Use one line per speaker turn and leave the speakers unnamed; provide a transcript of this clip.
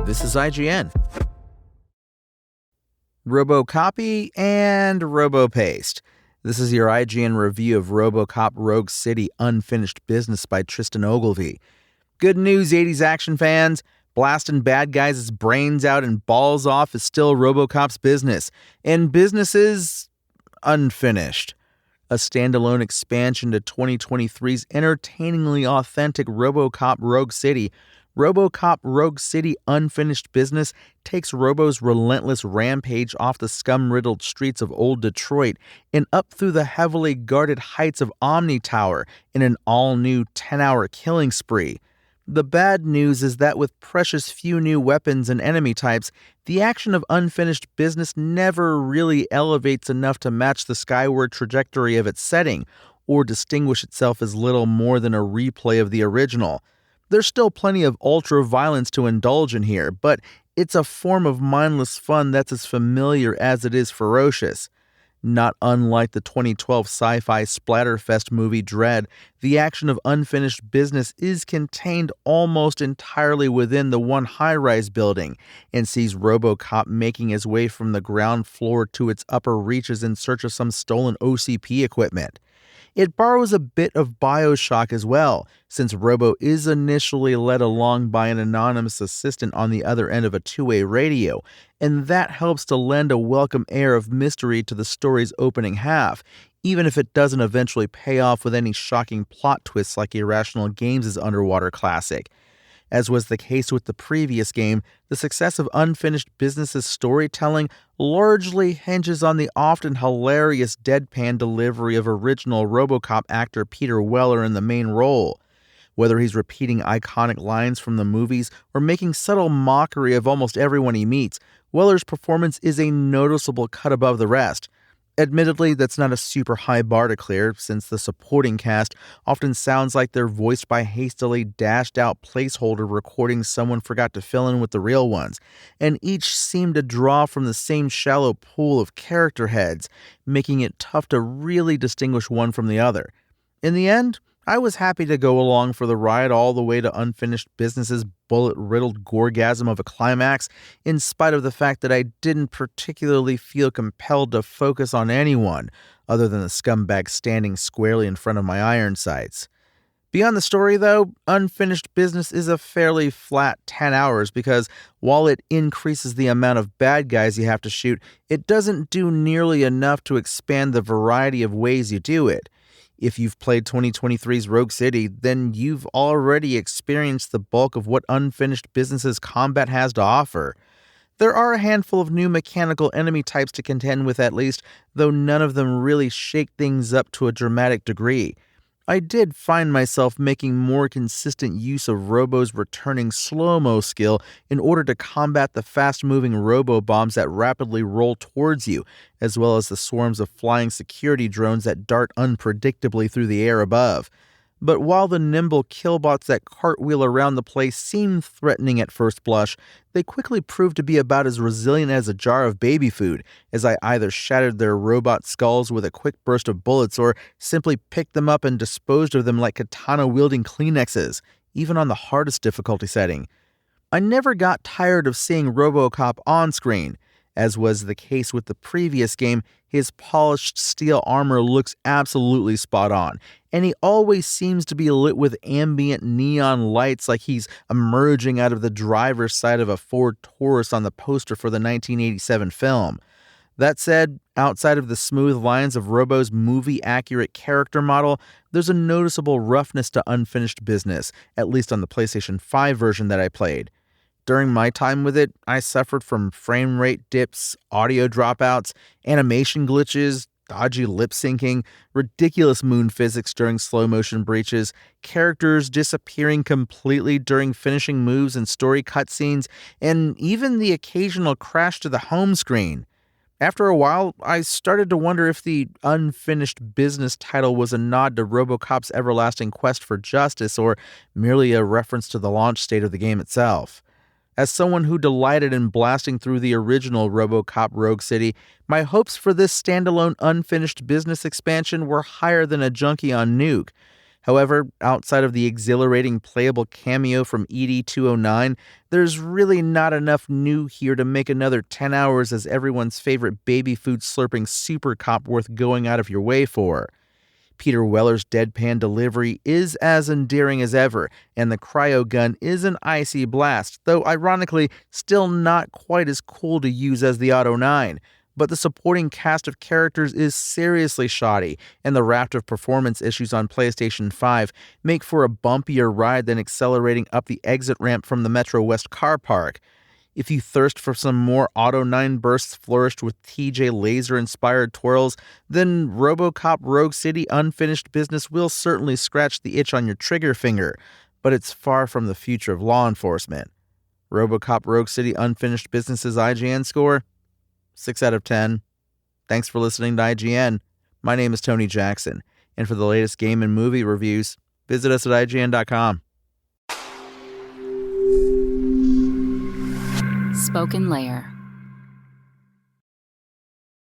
This is IGN. RoboCopy and RoboPaste. This is your IGN review of RoboCop Rogue City Unfinished Business by Tristan Ogilvie. Good news, 80s action fans. Blasting bad guys' brains out and balls off is still RoboCop's business. And business is unfinished. A standalone expansion to 2023's entertainingly authentic RoboCop Rogue City, RoboCop Rogue City Unfinished Business takes Robo's relentless rampage off the scum-riddled streets of old Detroit and up through the heavily guarded heights of Omni Tower in an all-new 10-hour killing spree. The bad news is that with precious few new weapons and enemy types, the action of Unfinished Business never really elevates enough to match the skyward trajectory of its setting, or distinguish itself as little more than a replay of the original. There's still plenty of ultra-violence to indulge in here, but it's a form of mindless fun that's as familiar as it is ferocious. Not unlike the 2012 sci-fi splatterfest movie Dread, the action of Unfinished Business is contained almost entirely within the one high-rise building and sees RoboCop making his way from the ground floor to its upper reaches in search of some stolen OCP equipment. It borrows a bit of BioShock as well, since Robo is initially led along by an anonymous assistant on the other end of a two-way radio, and that helps to lend a welcome air of mystery to the story's opening half, even if it doesn't eventually pay off with any shocking plot twists like Irrational Games' underwater classic. As was the case with the previous game, the success of Unfinished Business's storytelling largely hinges on the often hilarious deadpan delivery of original RoboCop actor Peter Weller in the main role. Whether he's repeating iconic lines from the movies or making subtle mockery of almost everyone he meets, Weller's performance is a noticeable cut above the rest. Admittedly, that's not a super high bar to clear, since the supporting cast often sounds like they're voiced by hastily dashed-out placeholder recordings someone forgot to fill in with the real ones, and each seem to draw from the same shallow pool of character heads, making it tough to really distinguish one from the other. In the end, I was happy to go along for the ride all the way to Unfinished Business's bullet-riddled gorgasm of a climax, in spite of the fact that I didn't particularly feel compelled to focus on anyone, other than the scumbag standing squarely in front of my iron sights. Beyond the story, though, Unfinished Business is a fairly flat 10 hours because while it increases the amount of bad guys you have to shoot, it doesn't do nearly enough to expand the variety of ways you do it. If you've played 2023's Rogue City, then you've already experienced the bulk of what Unfinished Business's combat has to offer. There are a handful of new mechanical enemy types to contend with at least, though none of them really shake things up to a dramatic degree. I did find myself making more consistent use of Robo's returning slow-mo skill in order to combat the fast-moving robo-bombs that rapidly roll towards you, as well as the swarms of flying security drones that dart unpredictably through the air above. But while the nimble killbots that cartwheel around the place seem threatening at first blush, they quickly proved to be about as resilient as a jar of baby food, as I either shattered their robot skulls with a quick burst of bullets or simply picked them up and disposed of them like katana-wielding Kleenexes, even on the hardest difficulty setting. I never got tired of seeing RoboCop on-screen. As was the case with the previous game, his polished steel armor looks absolutely spot on, and he always seems to be lit with ambient neon lights like he's emerging out of the driver's side of a Ford Taurus on the poster for the 1987 film. That said, outside of the smooth lines of Robo's movie-accurate character model, there's a noticeable roughness to Unfinished Business, at least on the PlayStation 5 version that I played. During my time with it, I suffered from frame rate dips, audio dropouts, animation glitches, dodgy lip syncing, ridiculous moon physics during slow motion breaches, characters disappearing completely during finishing moves and story cutscenes, and even the occasional crash to the home screen. After a while, I started to wonder if the Unfinished Business title was a nod to RoboCop's everlasting quest for justice or merely a reference to the launch state of the game itself. As someone who delighted in blasting through the original RoboCop Rogue City, my hopes for this standalone Unfinished Business expansion were higher than a junkie on Nuke. However, outside of the exhilarating playable cameo from ED-209, there's really not enough new here to make another 10 hours as everyone's favorite baby food slurping super cop worth going out of your way for. Peter Weller's deadpan delivery is as endearing as ever, and the cryo gun is an icy blast, though ironically still not quite as cool to use as the Auto 9. But the supporting cast of characters is seriously shoddy, and the raft of performance issues on PlayStation 5 make for a bumpier ride than accelerating up the exit ramp from the Metro West car park. If you thirst for some more Auto 9 bursts flourished with TJ Laser-inspired twirls, then RoboCop Rogue City Unfinished Business will certainly scratch the itch on your trigger finger, but it's far from the future of law enforcement. RoboCop Rogue City Unfinished Business's IGN score? 6 out of 10. Thanks for listening to IGN. My name is Tony Jackson, and for the latest game and movie reviews, visit us at IGN.com.
Spoken Layer.